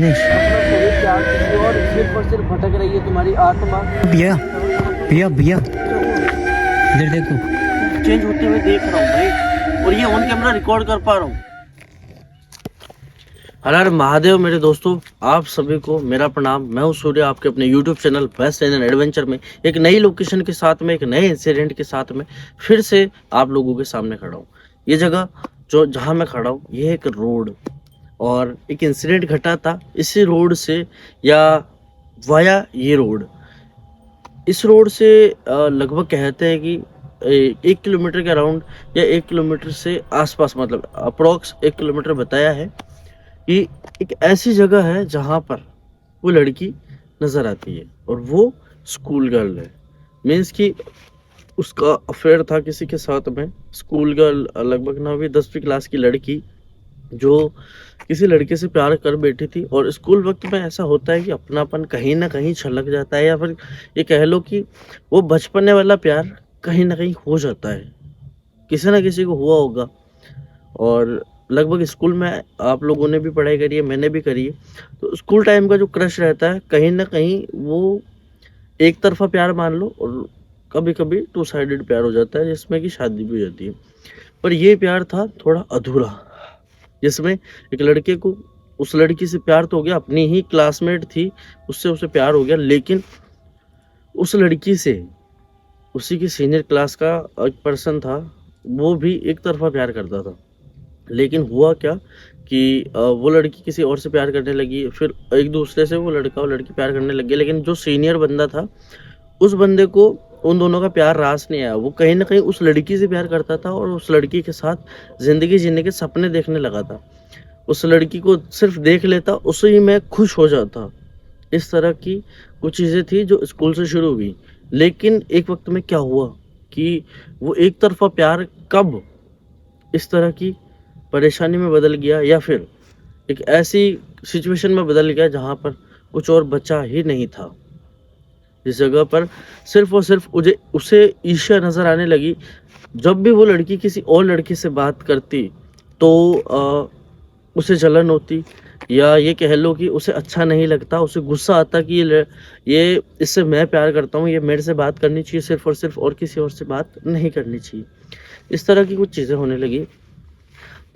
दिनेश। अपना सही प्यार किसी और सिर्फ भटक रही है तुम्हारी आत्मा। भैया भैया भैया इधर देखो। चेंज होते हुए देख रहा हूँ भाई, और ये ऑन कैमरा रिकॉर्ड कर पा रहा हूँ। हर हर महादेव मेरे दोस्तों, आप सभी को मेरा प्रणाम। मैं हूँ सूर्य, आपके अपने YouTube channel best and adventure में एक नई लोकेशन के साथ में, एक नए इंसिडेंट के साथ में फिर से आप लोगों के सामने खड़ा हूँ। ये जगह जो जहाँ मैं खड़ा हूँ, ये एक रोड, और एक इंसिडेंट घटा था इसी रोड से, या वाया ये रोड। इस रोड से लगभग कहते हैं कि 1 किलोमीटर के अराउंड या 1 किलोमीटर से आसपास, मतलब अप्रोक्स 1 किलोमीटर बताया है कि एक ऐसी जगह है जहाँ पर वो लड़की नजर आती है, और वो स्कूल गर्ल है। मीन्स कि उसका अफेयर था किसी के साथ में। स्कूल गर्ल, लगभग 9वीं 10वीं क्लास की लड़की, जो किसी लड़के से प्यार कर बैठी थी। और स्कूल वक्त में ऐसा होता है कि अपनापन कहीं ना कहीं छलक जाता है, या फिर ये कह लो कि वो बचपने वाला प्यार कहीं ना कहीं हो जाता है, किसी ना किसी को हुआ होगा। और लगभग स्कूल में आप लोगों ने भी पढ़ाई करी है, मैंने भी करी है, तो स्कूल टाइम का जो क्रश रहता है कहीं ना कहीं वो एक तरफा प्यार मान लो, और कभी कभी 2 साइडेड प्यार हो जाता है, जिसमें कि शादी भी हो जाती है। पर ये प्यार था थोड़ा अधूरा, जिसमें एक लड़के को उस लड़की से प्यार तो हो गया, अपनी ही क्लासमेट थी, उससे उसे प्यार हो गया, लेकिन उस लड़की से उसी की सीनियर क्लास का एक पर्सन था, वो भी एक तरफा प्यार करता था। लेकिन हुआ क्या कि वो लड़की किसी और से प्यार करने लगी, फिर एक दूसरे से वो लड़का और लड़की प्यार करने लगे। लेकिन जो सीनियर बंदा था, उस बंदे को उन दोनों का प्यार रास नहीं आया। वो कहीं ना कहीं उस लड़की से प्यार करता था, और उस लड़की के साथ जिंदगी जीने के सपने देखने लगा था। उस लड़की को सिर्फ देख लेता, उसी में खुश हो जाता। इस तरह की कुछ चीज़ें थी जो स्कूल से शुरू हुई। लेकिन एक वक्त में क्या हुआ कि वो एक तरफा प्यार कब इस तरह की परेशानी में बदल गया, या फिर एक ऐसी सिचुएशन में बदल गया जहाँ पर कुछ और बचा ही नहीं था। जिस जगह पर सिर्फ और सिर्फ उसे ईर्ष्या नजर आने लगी। जब भी वो लड़की किसी और लड़की से बात करती, तो उसे जलन होती, या ये कह लो कि उसे अच्छा नहीं लगता, उसे गुस्सा आता कि ये इससे मैं प्यार करता हूँ, ये मेरे से बात करनी चाहिए सिर्फ और सिर्फ, और किसी और से बात नहीं करनी चाहिए। इस तरह की कुछ चीज़ें होने लगी।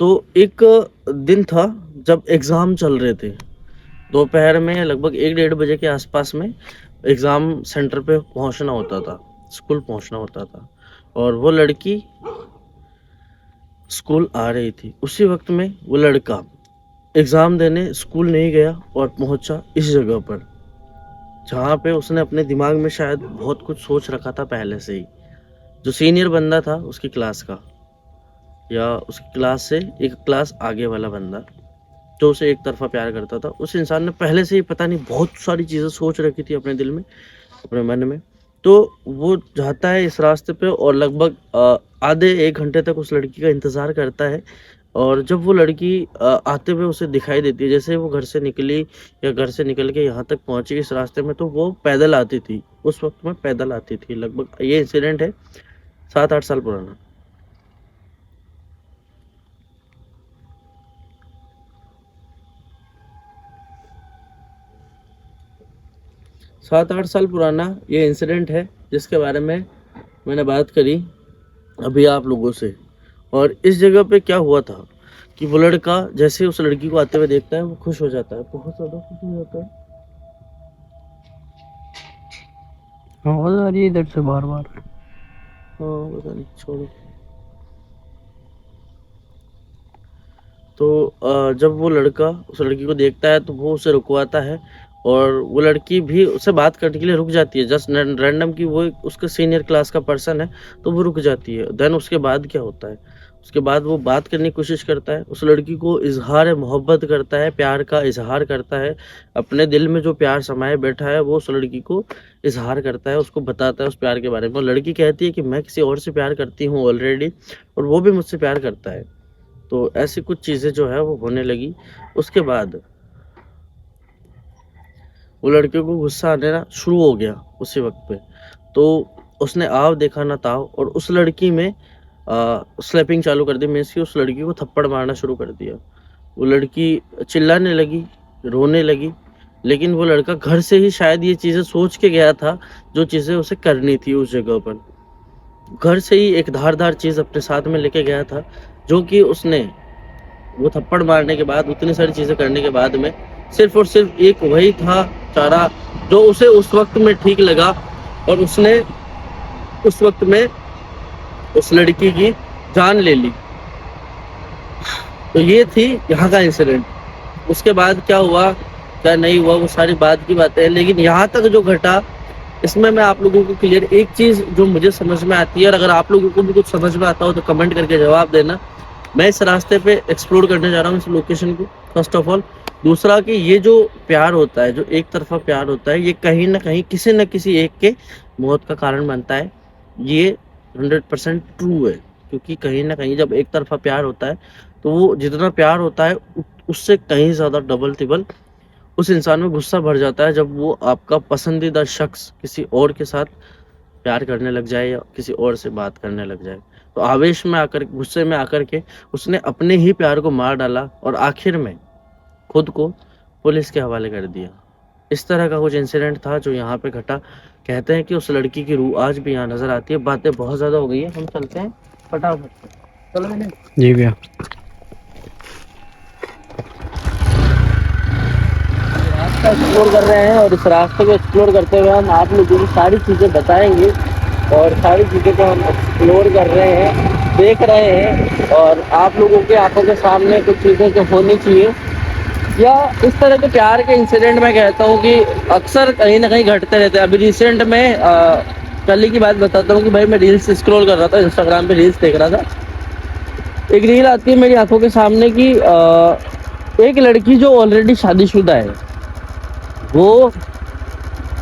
तो एक दिन था जब एग्ज़ाम चल रहे थे, दोपहर में लगभग 1 डेढ़ बजे के आसपास में एग्ज़ाम सेंटर पे पहुंचना होता था, स्कूल पहुंचना होता था, और वो लड़की स्कूल आ रही थी। उसी वक्त में वो लड़का एग्ज़ाम देने स्कूल नहीं गया, और पहुंचा इस जगह पर जहाँ पे उसने अपने दिमाग में शायद बहुत कुछ सोच रखा था पहले से ही। जो सीनियर बंदा था उसकी क्लास का, या उसकी क्लास से एक क्लास आगे वाला बंदा, जो उसे एक तरफा प्यार करता था, उस इंसान ने पहले से ही पता नहीं बहुत सारी चीज़ें सोच रखी थी अपने दिल में, अपने मन में। तो वो जाता है इस रास्ते पे, और लगभग आधे 1 घंटे तक उस लड़की का इंतज़ार करता है। और जब वो लड़की आते हुए उसे दिखाई देती है, जैसे वो घर से निकली या घर से निकल के यहाँ तक पहुँची इस रास्ते में, तो वो पैदल आती थी। उस वक्त में पैदल आती थी। लगभग ये इंसिडेंट है 7-8 साल पुराना। 7-8 साल पुराना ये इंसिडेंट है, जिसके बारे में मैंने बात करी अभी आप लोगों से। और इस जगह पे क्या हुआ था कि वो लड़का जैसे उस लड़की को आते हुए देखता है, वो खुश हो जाता है, बहुत ज़्यादा खुश हो जाता है। आवाज आ रही है इधर से बार बार। हाँ पता नहीं, छोड़ो। तो जब वो लड़का उस लड़की को देखता है, तो वो उसे रुकवाता है, और वो लड़की भी उससे बात करने के लिए रुक जाती है। जस्ट रैंडम कि वो उसके सीनियर क्लास का पर्सन है, तो वो रुक जाती है। देन उसके बाद क्या होता है, उसके बाद वो बात करने की कोशिश करता है, उस लड़की को इजहार मोहब्बत करता है, प्यार का इजहार करता है। अपने दिल में जो प्यार समाये बैठा है, वो उस लड़की को इजहार करता है, उसको बताता है उस प्यार के बारे में। और लड़की कहती है कि मैं किसी और से प्यार करती हूँ ऑलरेडी, और वो भी मुझसे प्यार करता है। तो ऐसी कुछ चीज़ें जो है वो होने लगी। उसके बाद वो लड़के को गुस्सा आने ना शुरू हो गया उसी वक्त पे। तो उसने आव देखा ना ताव, और उस लड़की में स्लैपिंग चालू कर दी। मीन्स की उस लड़की को थप्पड़ मारना शुरू कर दिया। वो लड़की चिल्लाने लगी, रोने लगी। लेकिन वो लड़का घर से ही शायद ये चीजें सोच के गया था जो चीजें उसे करनी थी उस जगह पर। घर से ही एक धारदार चीज अपने साथ में लेके गया था, जो कि उसने वो थप्पड़ मारने के बाद, उतनी सारी चीजें करने के बाद में सिर्फ और सिर्फ एक वही था चारा जो उसे उस वक्त में ठीक लगा, और उसने उस वक्त में उस लड़की की जान ले ली। तो ये थी यहाँ का इंसिडेंट। उसके बाद क्या हुआ क्या नहीं हुआ वो सारी बात की बातें हैं, लेकिन यहाँ तक जो घटा इसमें मैं आप लोगों को क्लियर एक चीज जो मुझे समझ में आती है, और अगर आप लोगों को भी कुछ समझ में आता हो तो कमेंट करके जवाब देना। मैं इस रास्ते पे एक्सप्लोर करने जा रहा हूँ इस लोकेशन को, फर्स्ट ऑफ ऑल। दूसरा कि ये जो प्यार होता है, जो एक तरफा प्यार होता है, ये कहीं ना कहीं किसी न किसी एक के मौत का कारण बनता है। ये 100% ट्रू है, क्योंकि कहीं ना कहीं जब एक तरफा प्यार होता है तो वो जितना प्यार होता है उससे कहीं ज्यादा डबल तिबल उस इंसान में गुस्सा भर जाता है जब वो आपका पसंदीदा शख्स किसी और के साथ प्यार करने लग जाए या किसी और से बात करने लग जाए। तो आवेश में आकर, गुस्से में आकर के उसने अपने ही प्यार को मार डाला और आखिर में खुद को पुलिस के हवाले कर दिया। इस तरह का कुछ इंसिडेंट था जो यहाँ पे घटा। कहते हैं कि उस लड़की की रूह आज भी यहाँ नजर आती है। बातें बहुत ज्यादा हो गई है, हम चलते हैं फटाफट से। चलो मैंने जी भैया। रास्ता एक्सप्लोर कर रहे हैं, और इस रास्ते को एक्सप्लोर करते हुए हम आप लोगों को सारी चीज़ें बताएंगे, और सारी चीज़ें को हम एक्सप्लोर कर रहे हैं, देख रहे हैं, और आप लोगों के आंखों के सामने कुछ चीज़ें जो होनी चाहिए, या इस तरह के प्यार के इंसिडेंट मैं कहता हूँ कि अक्सर कहीं ना कहीं घटते रहते हैं। अभी रिसेंट में कल ही की बात बताता हूँ कि भाई मैं रील्स स्क्रॉल कर रहा था, इंस्टाग्राम पे रील्स देख रहा था। एक रील आती है मेरी आंखों के सामने की एक लड़की जो ऑलरेडी शादीशुदा है, वो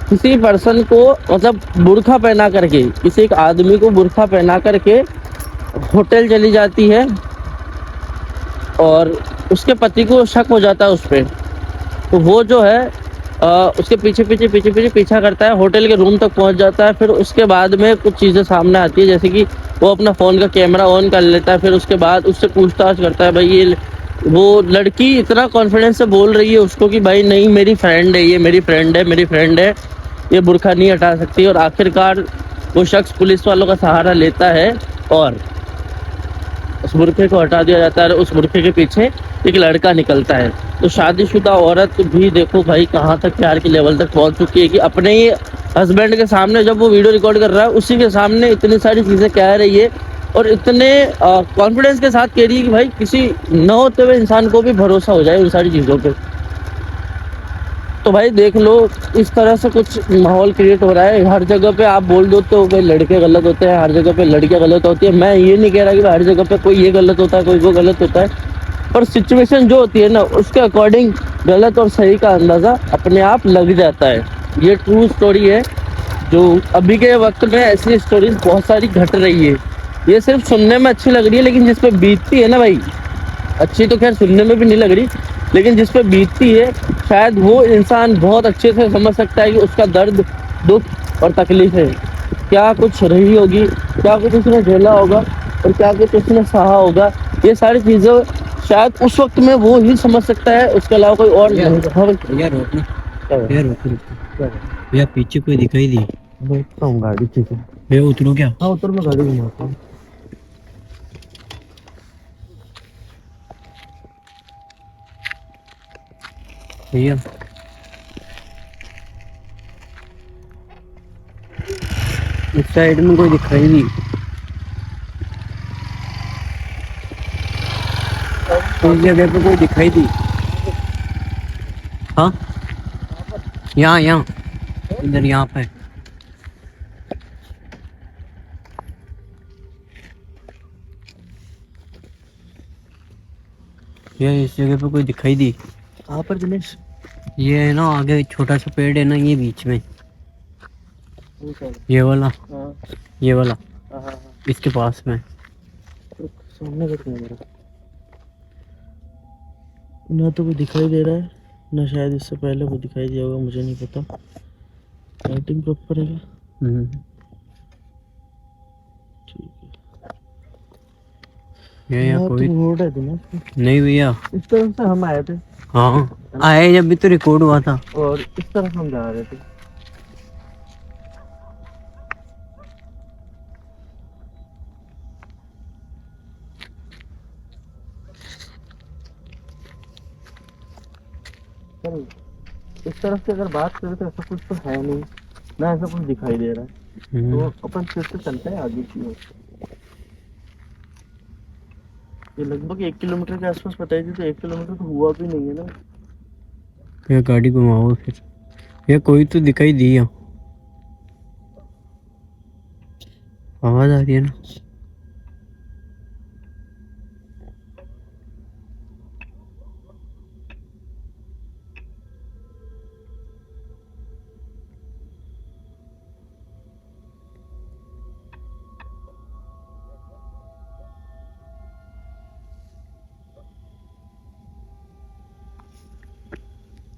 किसी पर्सन को मतलब बुर्का पहना करके, किसी एक आदमी को बुर्का पहना करके होटल चली जाती है, और उसके पति को शक हो जाता है उस पर। तो वो जो है उसके पीछे पीछा करता है, होटल के रूम तक पहुंच जाता है। फिर उसके बाद में कुछ चीज़ें सामने आती है, जैसे कि वो अपना फ़ोन का कैमरा ऑन कर लेता है। फिर उसके बाद उससे पूछताछ करता है। भाई ये वो लड़की इतना कॉन्फिडेंस से बोल रही है उसको कि भाई नहीं मेरी फ्रेंड है, ये मेरी फ्रेंड है, मेरी फ्रेंड है, ये बुर्का नहीं हटा सकती। और आखिरकार वो शख्स पुलिस वालों का सहारा लेता है और उस बुर्के को हटा दिया जाता है, और उस बुर्के के पीछे एक लड़का निकलता है। तो शादीशुदा औरत भी देखो भाई कहाँ तक प्यार के लेवल तक पहुंच चुकी है कि अपने ही हस्बैंड के सामने जब वो वीडियो रिकॉर्ड कर रहा है उसी के सामने इतनी सारी चीज़ें कह रही है, और इतने कॉन्फिडेंस के साथ कह रही है कि भाई किसी न होते हुए इंसान को भी भरोसा हो जाए उन सारी चीज़ों पे। तो भाई देख लो इस तरह से कुछ माहौल क्रिएट हो रहा है। हर जगह पे आप बोल दो तो भाई लड़के गलत होते हैं, हर जगह पे लड़कियां गलत होती है। मैं ये नहीं कह रहा कि हर जगह पे कोई ये गलत होता है, कोई वो गलत होता है, पर सिचुएशन जो होती है ना उसके अकॉर्डिंग गलत और सही का अंदाज़ा अपने आप लग जाता है। ये ट्रू स्टोरी है, जो अभी के वक्त में ऐसी स्टोरीज बहुत सारी घट रही है। ये सिर्फ सुनने में अच्छी लग रही है, लेकिन जिस पे बीतती है ना भाई, अच्छी तो खैर सुनने में भी नहीं लग रही, लेकिन जिस पे बीतती है शायद वो इंसान बहुत अच्छे से समझ सकता है कि उसका दर्द, दुख और तकलीफें क्या कुछ रही होगी, क्या कुछ उसने झेला होगा, और क्या कुछ उसने सहा होगा। ये सारी चीज़ें शायद उस वक्त में वो ही समझ सकता है, उसके अलावा कोई और नहीं। भैया रोकना, भैया रोको। भैया पीछे कोई दिखाई दी। देखता हूँ गाड़ी, ठीक है भैया उतरो क्या? हाँ उतर, मैं गाड़ी घुमाता हूँ। भैया इस साइड में कोई दिखाई दी। उस जगह पे कोई दिखाई दी। हाँ यहाँ यहाँ इधर यहाँ पे। ये इस जगह पे कोई दिखाई दी। कहाँ पर दिनेश? ये है ना आगे छोटा सा पेड़ है ना, ये बीच में ये वाला, ये वाला इसके पास में। सामने का कैमरा ना तो कोई दिखाई दे रहा है, ना शायद इससे पहले वो दिखाई दिया होगा, मुझे नहीं पता। लाइटिंग प्रॉपर है क्या? ठीक है। ये यहाँ कोई रोड है ना नहीं भैया, इस तरफ से हम आए थे। हाँ आए जब भी तो रिकॉर्ड हुआ था। और इस तरफ हम जा रहे थे। चल, इस तरफ से अगर बात करें तो ऐसा कुछ तो है नहीं, ना ऐसा कुछ दिखाई दे रहा है, तो अपन फिर से चलते हैं आगे की ओर। ये लगभग 1 किलोमीटर के आसपास बताई थी, तो 1 किलोमीटर तो हुआ भी नहीं है ना। ये गाड़ी घुमाओ फिर, ये कोई तो दिखाई दिया, आवाज आ रही है ना।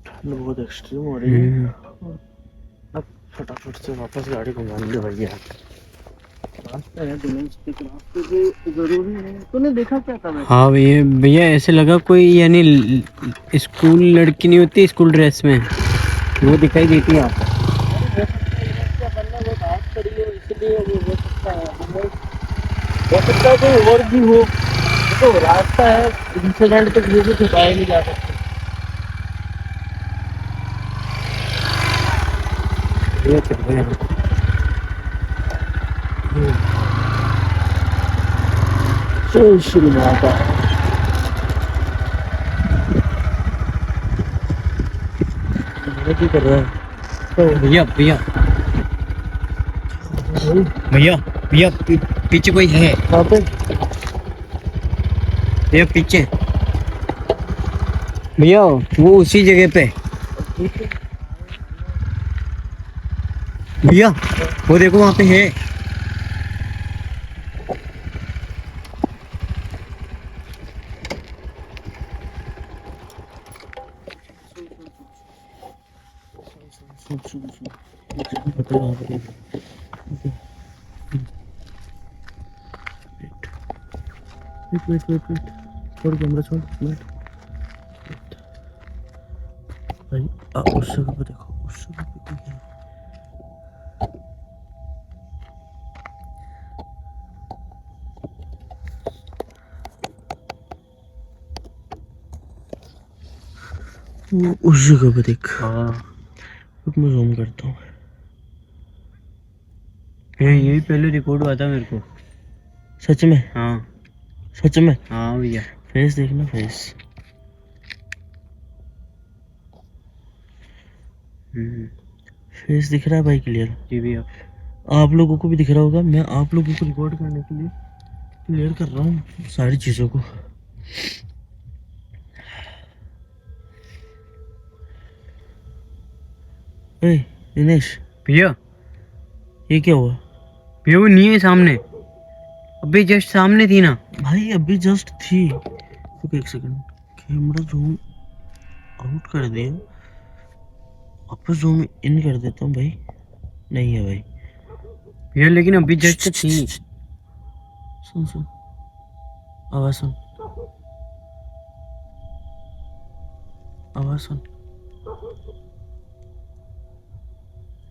ठंड बहुत एक्सट्रीम हो रही है। अब फटाफट से वापस गाड़ी घुमाएंगे भैया। रास्ता है डोमेस्टिक, रास्ते पे जरूरी है। तूने देखा क्या था? हाँ भैया, भैया ऐसे लगा कोई यानी स्कूल लड़की नहीं होती स्कूल ड्रेस में, वो दिखाई देती है आपको। हो सकता है कोई और भी हो, तो रास्ता है, इंसिडेंट तो किसी से छुपाया नहीं जा सकता। ये चल रहे हैं। जय श्री माता। कर रहा है भैया भैया भैया भैया पीछे कोई है। कहाँ पे? भैया पीछे, भैया वो उसी जगह पे। भैया वो देखो वहाँ पे है। वेट, छोड़ कैमरा, छोड़ वेट। भाई उस जगह पे देखो, उस जगह पे कोई है। वो उस जगह पे देख। हाँ रुक मैं जूम करता हूँ। यही पहले रिकॉर्ड हुआ था मेरे को। सच में? हाँ सच में? हाँ भैया। फेस देखना, फेस। फेस दिख रहा है भाई क्लियर? जी भैया। आप लोगों को भी दिख रहा होगा। मैं आप लोगों को रिकॉर्ड करने के लिए क्लियर कर रहा हूँ सारी चीजों को। ए दिनेश, भैया ये क्या हुआ? भैया वो नहीं है सामने, अभी जस्ट सामने थी ना। भाई अभी जस्ट थी। रुक एक सेकंड, कैमरा जूम आउट कर दिया, वापस जूम इन कर देता हूँ भाई। नहीं है भाई भैया, लेकिन अभी जस्ट थी। सुन आवाज सुन, आवाज सुन।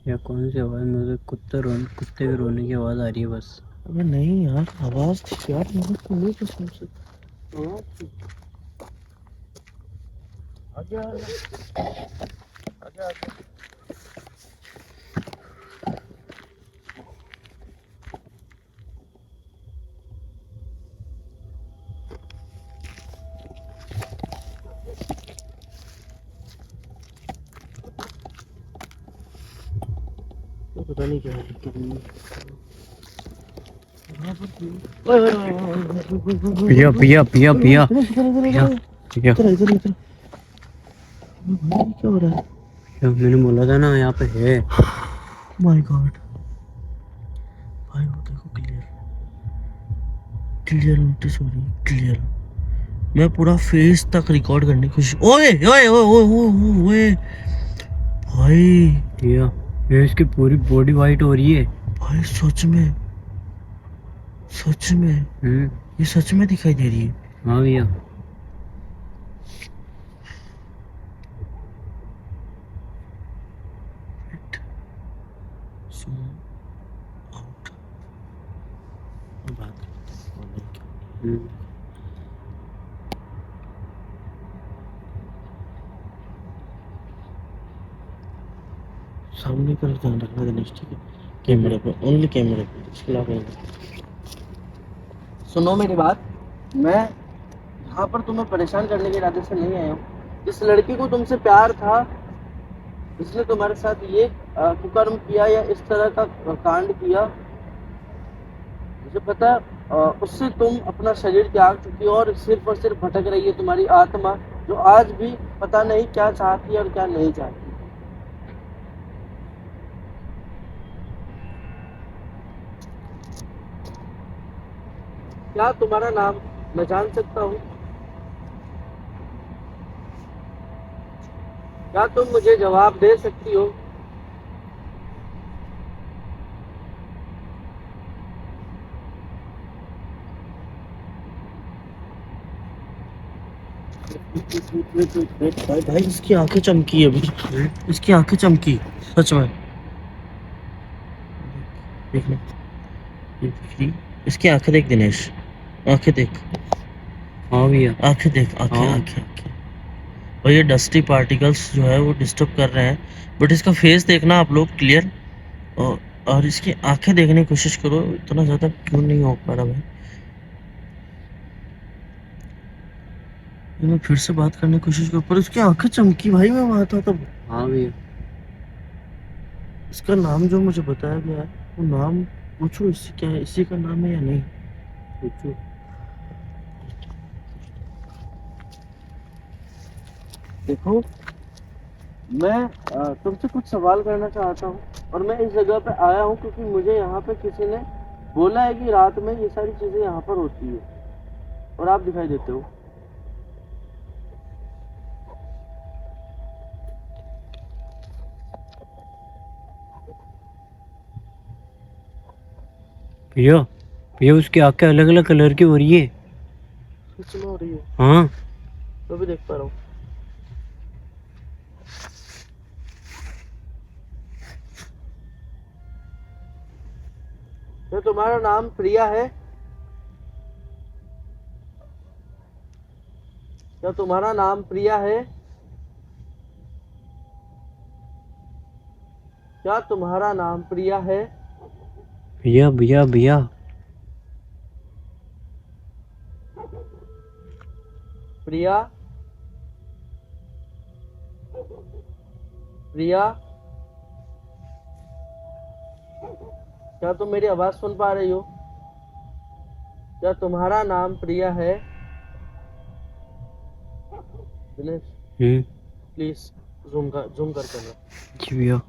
या कौन सी आवाज? मुझे कुत्ते के रोने की आवाज आ रही है बस। अबे नहीं यार, आवाज थी यार, मैंने सुनी कसम से। आवाज थी। आगे आगे। तो पता नहीं क्या है। भैया भैया भैया भैया भैया भैया, क्या हो रहा है? मैंने बोला था ना यहाँ पे है। माय गॉड भाई, वो देखो क्लियर नोटिस हो रही है, क्लियर। मैं पूरा फेस तक रिकॉर्ड करने की कोशिश। ओए ओए ओए ओए ओए भाई, भैया ये इसकी पूरी बॉडी वाइट हो रही है भाई सच में ये सच में दिखाई दे रही है। हाँ भैया। आउट बात करते हैं। सामने का ध्यान रखना दिनेश, ठीक है? कैमरे पे, ओनली कैमरे पे, इसके अलावा नहीं। सुनो मेरी बात, मैं यहाँ पर तुम्हें परेशान करने के इरादे से नहीं आया हूँ। जिस लड़की को तुमसे प्यार था, इसने तुम्हारे साथ ये कुकर्म किया या इस तरह का कांड किया, मुझे पता है। उससे तुम अपना शरीर त्याग चुकी हो और सिर्फ भटक रही है तुम्हारी आत्मा, जो आज भी पता नहीं क्या चाहती है और क्या नहीं चाहती। क्या तुम्हारा नाम मैं जान सकता हूँ? क्या तुम मुझे जवाब दे सकती हो? भाई भाई इसकी आंखें चमकी है अभी, इसकी आंखें चमकी सच में। देख ले, ये दिख रही, इसकी आंखें देख दिनेश, आंखें देख। हाँ भैया, आंखें देख, आंखें हाँ। आंखें आंखें। और ये डस्टी पार्टिकल्स जो है वो डिस्टर्ब कर रहे हैं, बट इसका फेस देखना आप लोग क्लियर, और इसकी आंखें देखने की कोशिश करो। इतना ज्यादा क्यों नहीं हो पा रहा भाई? मैं फिर से बात करने की कोशिश करूँ, पर उसकी आंखें चमकी भाई। मैं वहां था तब। हाँ भैया, इसका नाम जो मुझे बताया गया है, वो नाम पूछो इससे, क्या है, इसी का नाम है या नहीं? पूछो। देखो, मैं तुमसे कुछ सवाल करना चाहता हूँ, और मैं इस जगह पे आया हूँ क्योंकि मुझे यहाँ पे किसी ने बोला है कि रात में ये सारी चीजें यहाँ पर होती है, और आप दिखाई देते हो। भैया भैया, उसकी आंखें अलग अलग कलर की हो रही है। सच में हो रही है? हाँ। मैं भी देख पा रहा हूँ। क्या तुम्हारा नाम प्रिया है? क्या तुम्हारा नाम प्रिया है? क्या तुम्हारा नाम प्रिया है? भैया भैया भैया, प्रिया, प्रिया, क्या तुम मेरी आवाज सुन पा रही हो? क्या तुम्हारा नाम प्रिया है? दिनेश प्लीज जूम कर करना। जी भैया।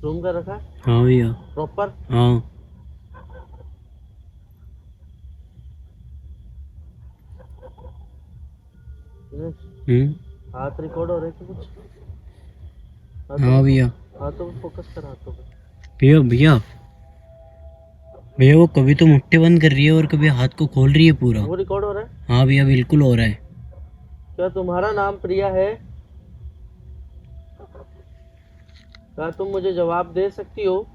जूम कर रखा है हाँ भैया, प्रॉपर? हाँ। हाथ रिकॉर्ड हो रहे थे कुछ? हाँ भैया। हाथों पे फोकस कर, हाथों पे। भैया भैया भैया, वो कभी तो मुट्ठी बंद कर रही है और कभी हाथ को खोल रही है पूरा। वो रिकॉर्ड हो रहा है? हाँ भैया, बिल्कुल हो रहा है। क्या तुम्हारा नाम प्रिया है? क्या तुम मुझे जवाब दे सकती हो?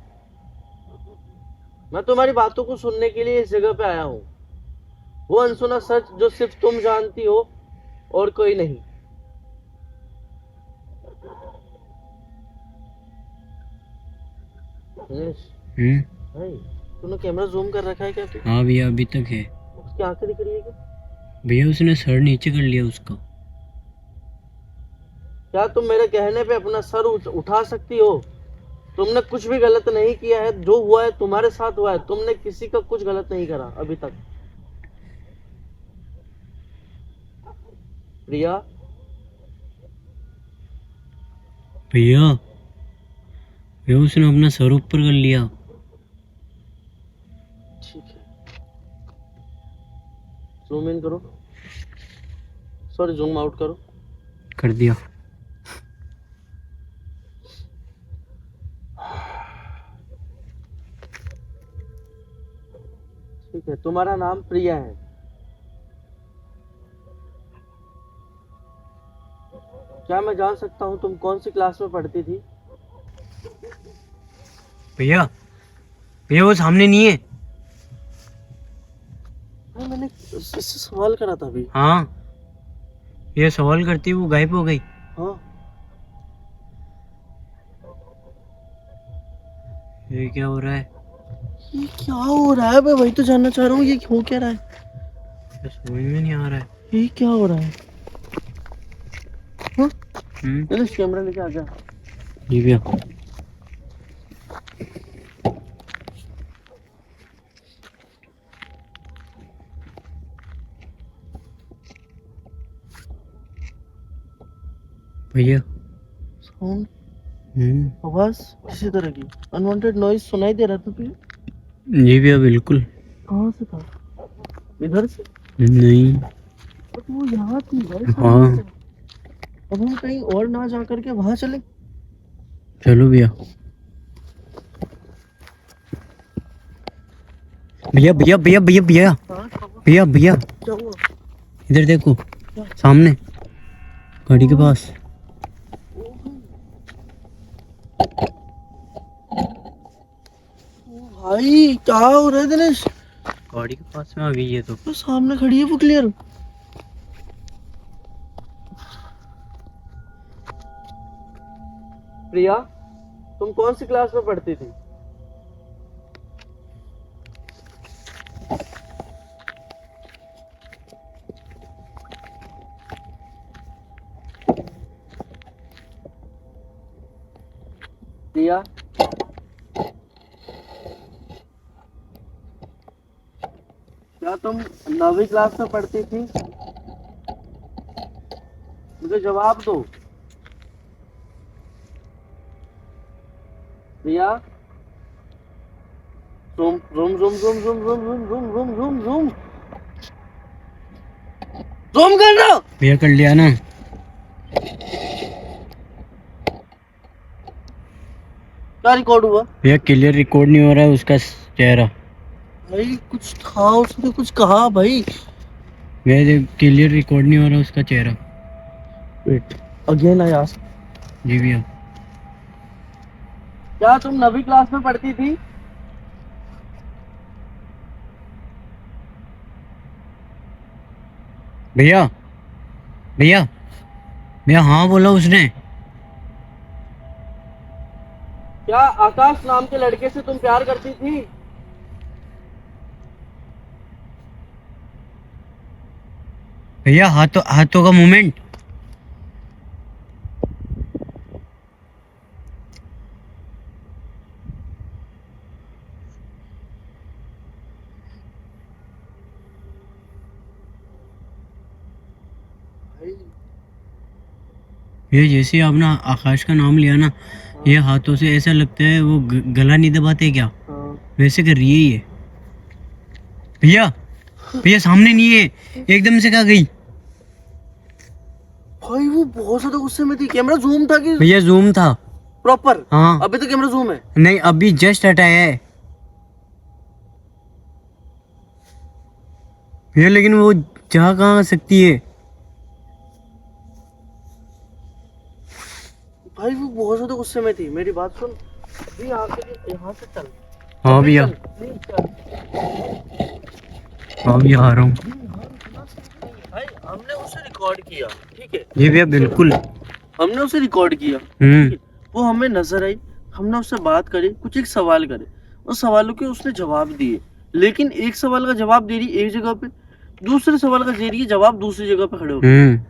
मैं तुम्हारी बातों को सुनने के लिए इस जगह पे आया हूँ, वो अनसुना सच जो सिर्फ तुम जानती हो और कोई नहीं। भाई तूने कैमरा जूम कर रखा है क्या तू? हाँ भैया, अभी तक है। उसकी आंखें दिख रही है क्या? भैया, उसने सर नीचे कर लिया उसका। क्या तुम मेरे कहने पे अपना सर उठा सकती हो? तुमने कुछ भी गलत नहीं किया है, जो हुआ है तुम्हारे साथ हुआ है, तुमने किसी का कुछ गलत नहीं करा अभी तक। प्रिया, भैया भैया, उसने अपना सर ऊपर कर लिया। ठीक है, जूम इन करो, सॉरी जूम आउट करो। कर दिया। ठीक है, तुम्हारा नाम प्रिया है। क्या मैं जान सकता हूँ तुम कौन सी क्लास में पढ़ती थी? भैया भैया वो सामने नहीं है। हाँ, मैंने इससे सवाल करा था अभी। हाँ ये सवाल करती वो गायब हो गई। हाँ, ये क्या हो रहा है? ये क्या हो रहा है? मैं वही तो जानना चाह रहा हूँ, ये हो क्या रहा है? ये समझ में नहीं आ रहा है। ये क्या हो रहा है? हाँ? हम्म, चलो कैमरा लेके आ जा। जी भैया। भैया साउंड, हम्म, आवाज किसी तरह की अनवांटेड नॉइज सुनाई दे रहा था तुझे? जी भैया बिल्कुल कहाँ से था? इधर से? नहीं। बट वो यहाँ थी भाई, हाँ सामने से। अब हम कहीं और ना जा करके वहां चले। चलो भैया। भैया भैया भैया भैया भैया भैया भैया क्या हुआ? इधर देखो सामने गाड़ी के पास। भाई क्या हो रहा है दिनेश? गाड़ी के पास में आ गई है तो। सामने खड़ी है वो, क्लियर। प्रिया, तुम कौन सी क्लास में पढ़ती थी? प्रिया, क्या तुम 9वीं क्लास में पढ़ती थी? मुझे जवाब दो Priya. Zoom zoom zoom zoom zoom zoom zoom zoom zoom zoom zoom zoom करना। भैया कर लिया ना। क्या रिकॉर्ड हुआ? भैया क्लियर रिकॉर्ड नहीं हो रहा है उसका चेहरा। भाई कुछ था, उसने कुछ कहा भाई। भैया क्लियर रिकॉर्ड नहीं हो रहा उसका चेहरा। वेट अगेन आई आस्क, जी भैया। क्या तुम 9वीं क्लास में पढ़ती थी? भैया भैया भैया हाँ बोला उसने। क्या आकाश नाम के लड़के से तुम प्यार करती थी? भैया हाथों हाथों का मूवमेंट। ये जैसे आपने आकाश का नाम लिया ना, ये हाथों से ऐसा लगता है वो गला नहीं दबाते क्या, वैसे कर रही है ये। भैया भैया सामने नहीं है, एकदम से कहाँ गई? भाई वो बहुत ज्यादा गुस्से में थी। कैमरा जूम था कि भैया जूम था प्रॉपर? हाँ। अभी तो कैमरा जूम है। नहीं अभी जस्ट हटाया है भैया, लेकिन वो जा कहाँ सकती है? भाई वो बहुत ज्यादा गुस्से में थी। मेरी बात सुन, अभी यहाँ से चल। हाँ भैया प्लीज चल। हाँ भैया आ रहा हूँ। भाई हमने उसे रिकॉर्ड किया, ठीक है? जी भैया बिल्कुल। हमने उसे रिकॉर्ड किया, हम्म, वो हमें नजर आई, हमने उससे बात करी, कुछ एक सवाल करे, उस सवालों के उसने जवाब दिए। लेकिन एक सवाल का जवाब दे रही एक जगह पे, दूसरे सवाल का दे रही है जवाब दूसरी जगह पे खड़े होकर।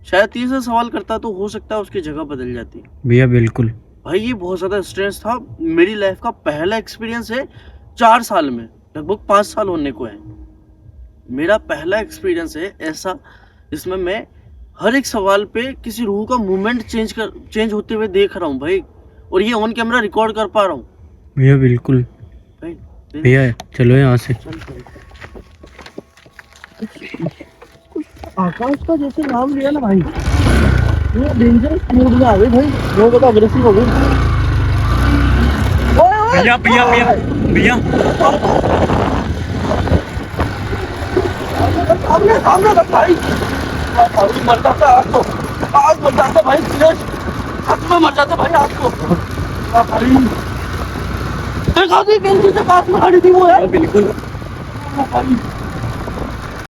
शायद तीसरा सवाल करता तो हो सकता है उसकी जगह बदल जाती। भैया बिल्कुल। भाई ये बहुत ज्यादा स्ट्रेस था। मेरी लाइफ का पहला एक्सपीरियंस है 4 साल में, लगभग 5 साल होने को है। मेरा पहला एक्सपीरियंस है ऐसा जिसमें मैं हर एक सवाल पे किसी रूह का मूवमेंट चेंज होते हुए देख रहा हूँ भाई, और ये ऑन कैमरा रिकॉर्ड कर पा रहा हूँ भैया बिल्कुल। भाई। भैया चलो यहाँ से। आकाश का जैसे नाम लिया ना भाई, वो डेंजरस मूड में आ गई भाई, बहुत ज्यादा अग्रेसिव हो गई। भैया भैया भैया भैया सामने सामने रख भाई। भाई मर जाता आज मर जाता भाई, सीरियस सच में मर जाता भाई आज को। भाई देखा थी कैंची से पास में खड़ी थी वो है। बिल्कुल भाई।